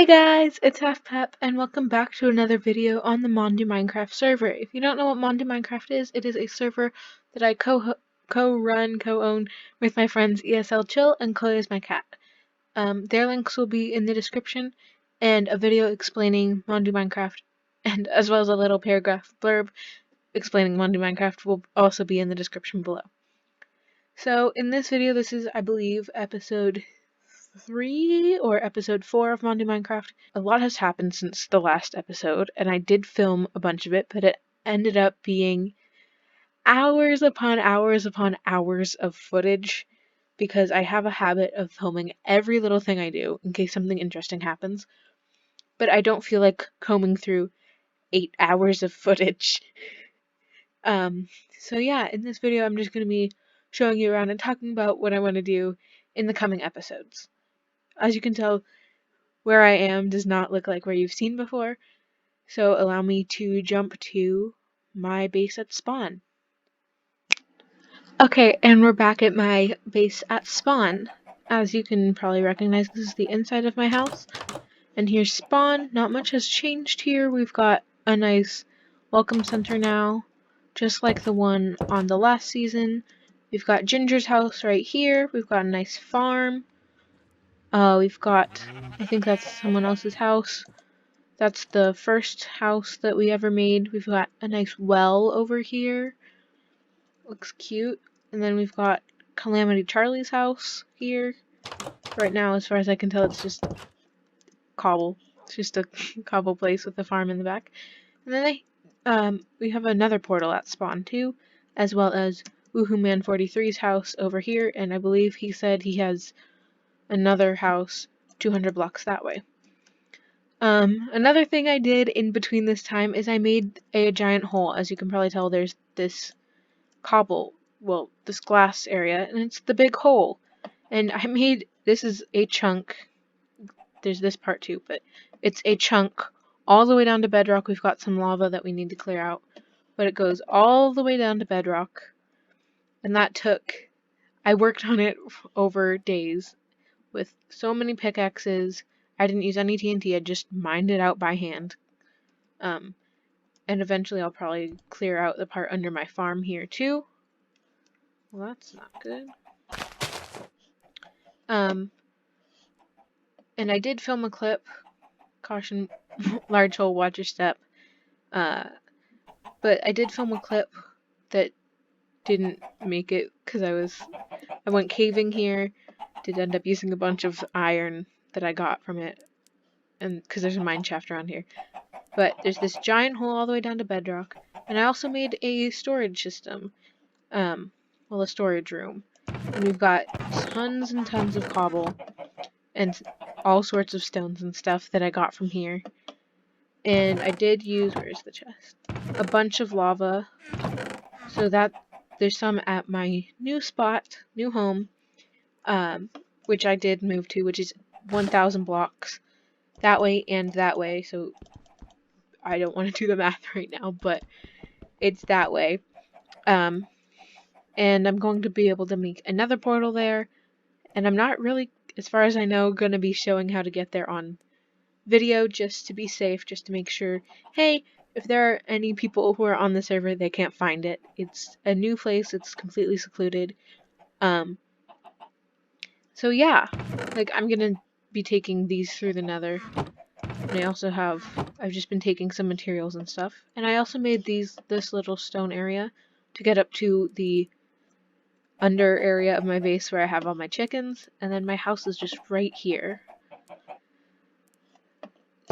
Hey guys, it's Halfpep and welcome back to another video on the Monde Du Minecraft server. If you don't know what Monde Du Minecraft is, it is a server that I co-own with my friends eslchill and chloeismycat. Their links will be in the description, and a video explaining Monde Du Minecraft, and as well as a little paragraph blurb explaining Monde Du Minecraft will also be in the description below. So in this video, this is, I believe, episode 3 or episode 4 of Monde Du Minecraft. A lot has happened since the last episode, and I did film a bunch of it, but it ended up being hours upon hours upon hours of footage because I have a habit of filming every little thing I do in case something interesting happens, but I don't feel like combing through 8 hours of footage. So yeah, in this video I'm just going to be showing you around and talking about what I want to do in the coming episodes. As you can tell, where I am does not look like where you've seen before, so allow me to jump to my base at spawn. Okay, and we're back at my base at spawn. As you can probably recognize, this is the inside of my house, and here's spawn. Not much has changed here. We've got a nice welcome center now, just like the one on the last season. We've got Ginger's house right here. We've got a nice farm. We've got, I think that's someone else's house. That's the first house that we ever made. We've got a nice well over here. Looks cute. And then we've got Calamity Charlie's house here. Right now, as far as I can tell, it's just cobble. It's just a cobble place with a farm in the back. And then we have another portal at spawn too, as well as Woohoo Man 43's house over here. And I believe he said he has another house 200 blocks that way. Another thing I did in between this time is I made a giant hole. As you can probably tell, there's this this glass area, and it's the big hole. And I made, this is a chunk, there's this part too, but it's a chunk all the way down to bedrock. We've got some lava that we need to clear out, but it goes all the way down to bedrock. And I worked on it over days with so many pickaxes. I didn't use any TNT, I just mined it out by hand. And eventually I'll probably clear out the part under my farm here too. Well, that's not good. And I did film a clip. Caution, large hole, watch your step. But I did film a clip that didn't make it because I went caving here. Did end up using a bunch of iron that I got from it, and because there's a mine shaft around here. But there's this giant hole all the way down to bedrock, and I also made a storage system, a storage room, and we've got tons and tons of cobble and all sorts of stones and stuff that I got from here. And I did use, where's the chest? A bunch of lava, so that there's some at my new spot, new home, which I did move to, which is 1,000 blocks that way and that way, so I don't want to do the math right now, but it's that way. And I'm going to be able to make another portal there, and I'm not really, as far as I know, going to be showing how to get there on video, just to be safe, just to make sure, hey, if there are any people who are on the server, they can't find it. It's a new place, it's completely secluded. So yeah, like, I'm gonna be taking these through the Nether. And I've just been taking some materials and stuff. And I also made this little stone area to get up to the under area of my base where I have all my chickens. And then my house is just right here.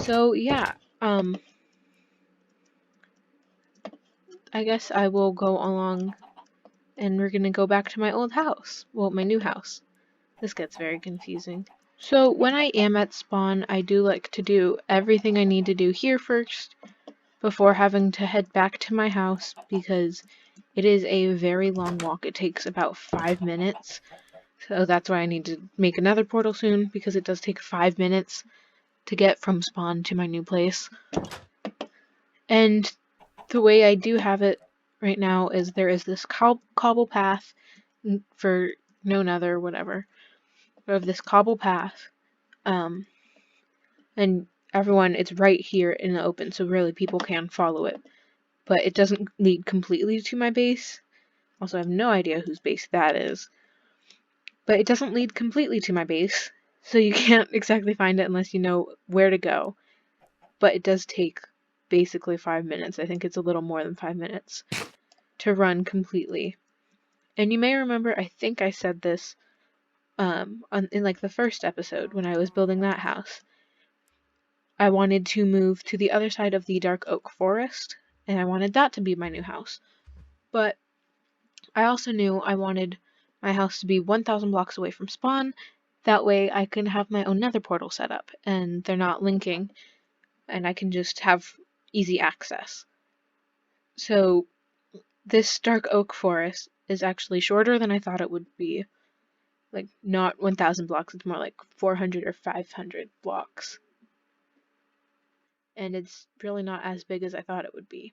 So yeah, I guess I will go along and we're gonna go back to my old house. Well, my new house. This gets very confusing. So when I am at spawn, I do like to do everything I need to do here first before having to head back to my house, because it is a very long walk. It takes about 5 minutes. So that's why I need to make another portal soon, because it does take 5 minutes to get from spawn to my new place. And the way I do have it right now is there is this cobble path for no nether, whatever. We have this cobble path, and and it's right here in the open, so really people can follow it. But it doesn't lead completely to my base. Also, I have no idea whose base that is. But it doesn't lead completely to my base, so you can't exactly find it unless you know where to go. But it does take basically 5 minutes. I think it's a little more than 5 minutes to run completely. And you may remember, I think I said this in like the first episode when I was building that house. I wanted to move to the other side of the dark oak forest, and I wanted that to be my new house. But I also knew I wanted my house to be 1,000 blocks away from spawn. That way I can have my own nether portal set up, and they're not linking, and I can just have easy access. So this dark oak forest is actually shorter than I thought it would be. Like, not 1,000 blocks, it's more like 400 or 500 blocks. And it's really not as big as I thought it would be.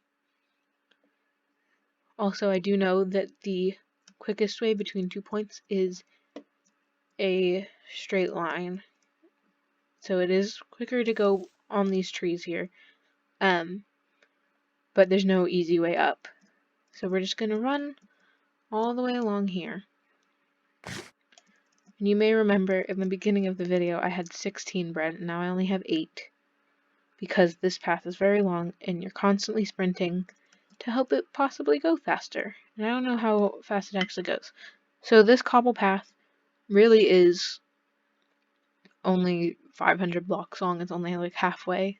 Also, I do know that the quickest way between 2 points is a straight line. So it is quicker to go on these trees here. But there's no easy way up. So we're just going to run all the way along here. And you may remember in the beginning of the video I had 16 bread, and now I only have 8. Because this path is very long and you're constantly sprinting to help it possibly go faster. And I don't know how fast it actually goes. So this cobble path really is only 500 blocks long. It's only like halfway,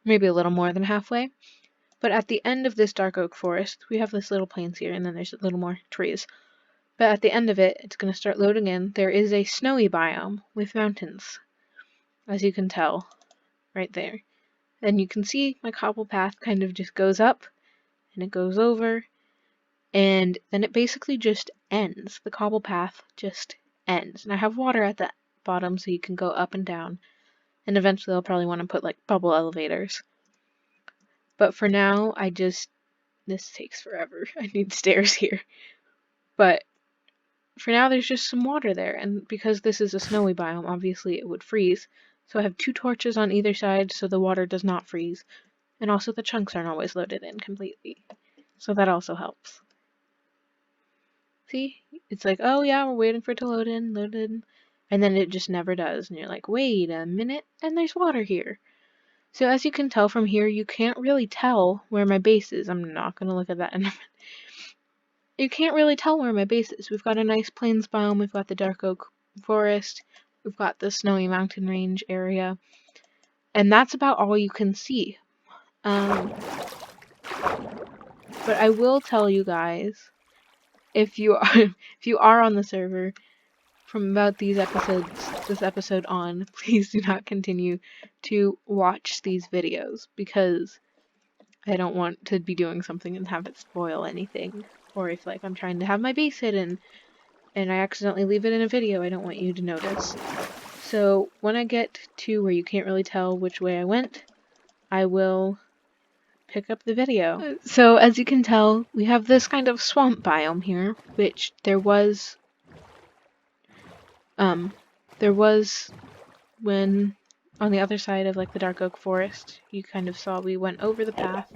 maybe a little more than halfway. But at the end of this dark oak forest, we have this little plains here, and then there's a little more trees. But at the end of it, it's going to start loading in. There is a snowy biome with mountains, as you can tell, right there. And you can see my cobble path kind of just goes up, and it goes over, and then it basically just ends. The cobble path just ends. And I have water at the bottom so you can go up and down. And eventually I'll probably want to put like bubble elevators. But for now, this takes forever. I need stairs here. But for now, there's just some water there. And because this is a snowy biome, obviously it would freeze. So I have 2 torches on either side so the water does not freeze. And also the chunks aren't always loaded in completely. So that also helps. See? It's like, oh yeah, we're waiting for it to load in. And then it just never does. And you're like, wait a minute, and there's water here. So as you can tell from here, you can't really tell where my base is. I'm not going to look at that in a minute. You can't really tell where my base is. We've got a nice plains biome. We've got the dark oak forest. We've got the snowy mountain range area. And that's about all you can see. But I will tell you guys, if you are on the server from about this episode on, please do not continue to watch these videos, because I don't want to be doing something and have it spoil anything. Or if like I'm trying to have my base hidden and I accidentally leave it in a video, I don't want you to notice. So when I get to where you can't really tell which way I went, I will pick up the video. So as you can tell, we have this kind of swamp biome here, which there was when on the other side of like the dark oak forest, you kind of saw we went over the path.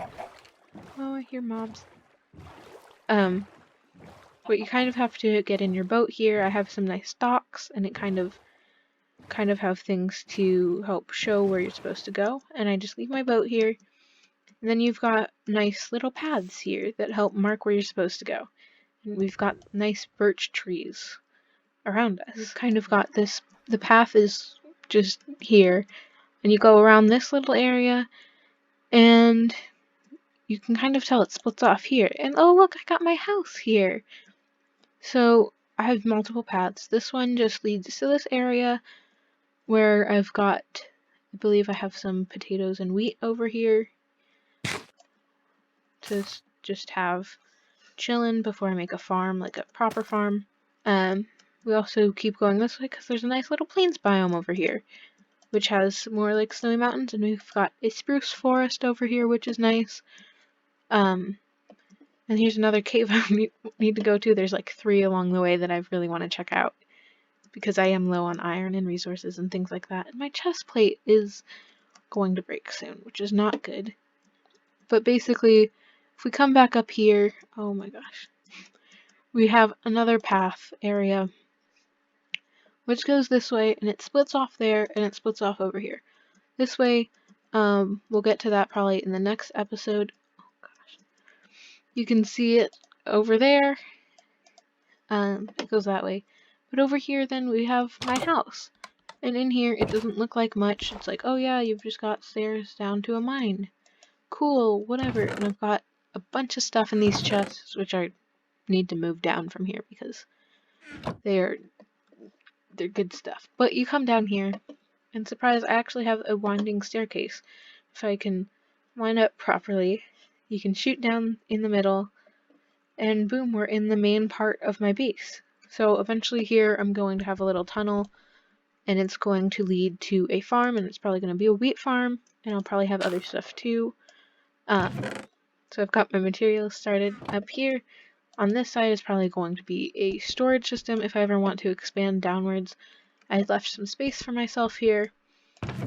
Oh, I hear mobs. But you kind of have to get in your boat here. I have some nice docks, and it kind of have things to help show where you're supposed to go. And I just leave my boat here. And then you've got nice little paths here that help mark where you're supposed to go. And we've got nice birch trees around us. We've kind of got this, the path is just here, and you go around this little area, and you can kind of tell it splits off here. And oh look, I got my house here. So I have multiple paths. This one just leads to this area where I've got, I believe I have some potatoes and wheat over here to just have chillin' before I make a farm, like a proper farm. We also keep going this way because there's a nice little plains biome over here, which has more like snowy mountains, and we've got a spruce forest over here, which is nice. And here's another cave I need to go to. There's like 3 along the way that I really want to check out, because I am low on iron and resources and things like that. And my chest plate is going to break soon, which is not good. But basically, if we come back up here, oh my gosh, we have another path area which goes this way, and it splits off there, and it splits off over here. This way, we'll get to that probably in the next episode. Oh gosh. You can see it over there. It goes that way. But over here, then, we have my house. And in here, it doesn't look like much. It's like, oh yeah, you've just got stairs down to a mine. Cool, whatever. And I've got a bunch of stuff in these chests, which I need to move down from here because they're good stuff. But you come down here, and surprise, I actually have a winding staircase. If I can line up properly, you can shoot down in the middle, and boom, we're in the main part of my base. So eventually here, I'm going to have a little tunnel, and it's going to lead to a farm, and it's probably going to be a wheat farm, and I'll probably have other stuff too. So I've got my materials started up here. On this side is probably going to be a storage system if I ever want to expand downwards. I left some space for myself here.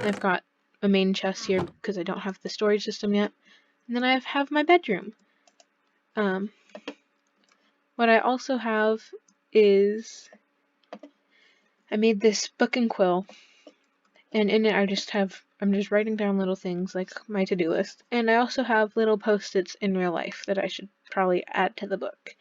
I've got a main chest here because I don't have the storage system yet. And then I have my bedroom. What I also have is I made this book and quill, and in it I'm just writing down little things like my to-do list. And I also have little post-its in real life that I should probably add to the book.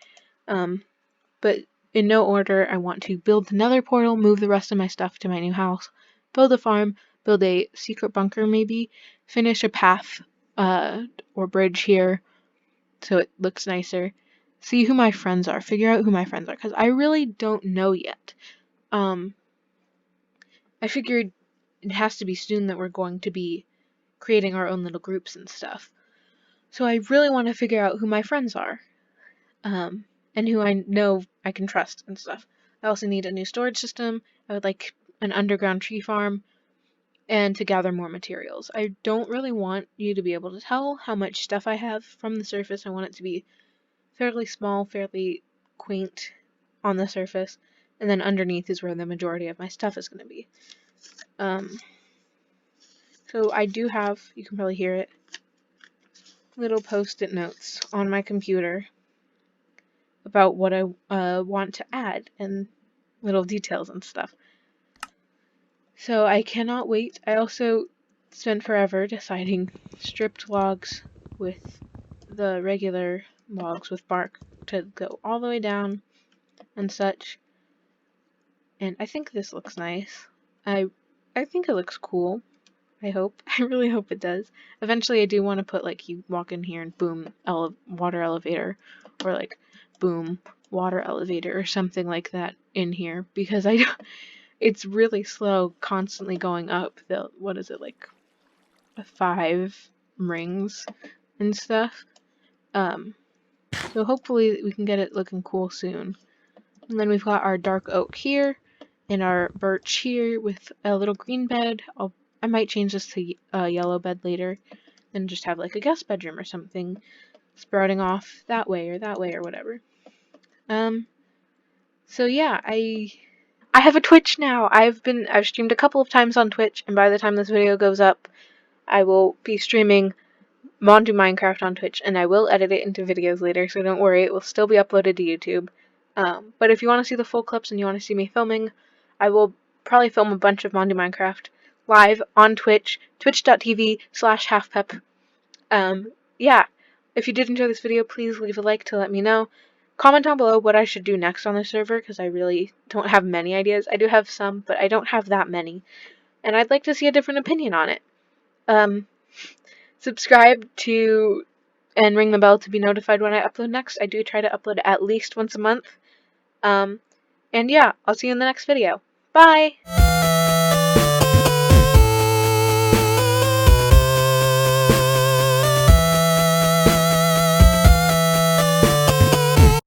But in no order. I want to build another portal, move the rest of my stuff to my new house, build a farm, build a secret bunker maybe, finish a path or bridge here so it looks nicer, see who my friends are, figure out who my friends are, because I really don't know yet. I figured it has to be soon that we're going to be creating our own little groups and stuff. So I really want to figure out who my friends are. And who I know I can trust and stuff. I also need a new storage system. I would like an underground tree farm, and to gather more materials. I don't really want you to be able to tell how much stuff I have from the surface. I want it to be fairly small, fairly quaint on the surface, and then underneath is where the majority of my stuff is going to be. So I do have, you can probably hear it, little post-it notes on my computer about what I want to add and little details and stuff. So I cannot wait. I also spent forever deciding stripped logs with the regular logs with bark to go all the way down and such. And I think this looks nice. I think it looks cool. I hope. I really hope it does. Eventually I do want to put, like, you walk in here and boom, water elevator, or like boom, water elevator or something like that in here, because it's really slow constantly going up the, what is it, like 5 rings and stuff. So hopefully we can get it looking cool soon. And then we've got our dark oak here and our birch here with a little green bed. I might change this to a yellow bed later and just have like a guest bedroom or something sprouting off that way or whatever. So yeah, I have a Twitch now. I've streamed a couple of times on Twitch, and by the time this video goes up, I will be streaming Monde Du Minecraft on Twitch, and I will edit it into videos later, so don't worry, it will still be uploaded to YouTube. But if you want to see the full clips and you want to see me filming, I will probably film a bunch of Monde Du Minecraft live on Twitch, twitch.tv/halfpep. Yeah, if you did enjoy this video, please leave a like to let me know. Comment down below what I should do next on the server, because I really don't have many ideas. I do have some, but I don't have that many. And I'd like to see a different opinion on it. Subscribe to and ring the bell to be notified when I upload next. I do try to upload at least once a month. And yeah, I'll see you in the next video. Bye!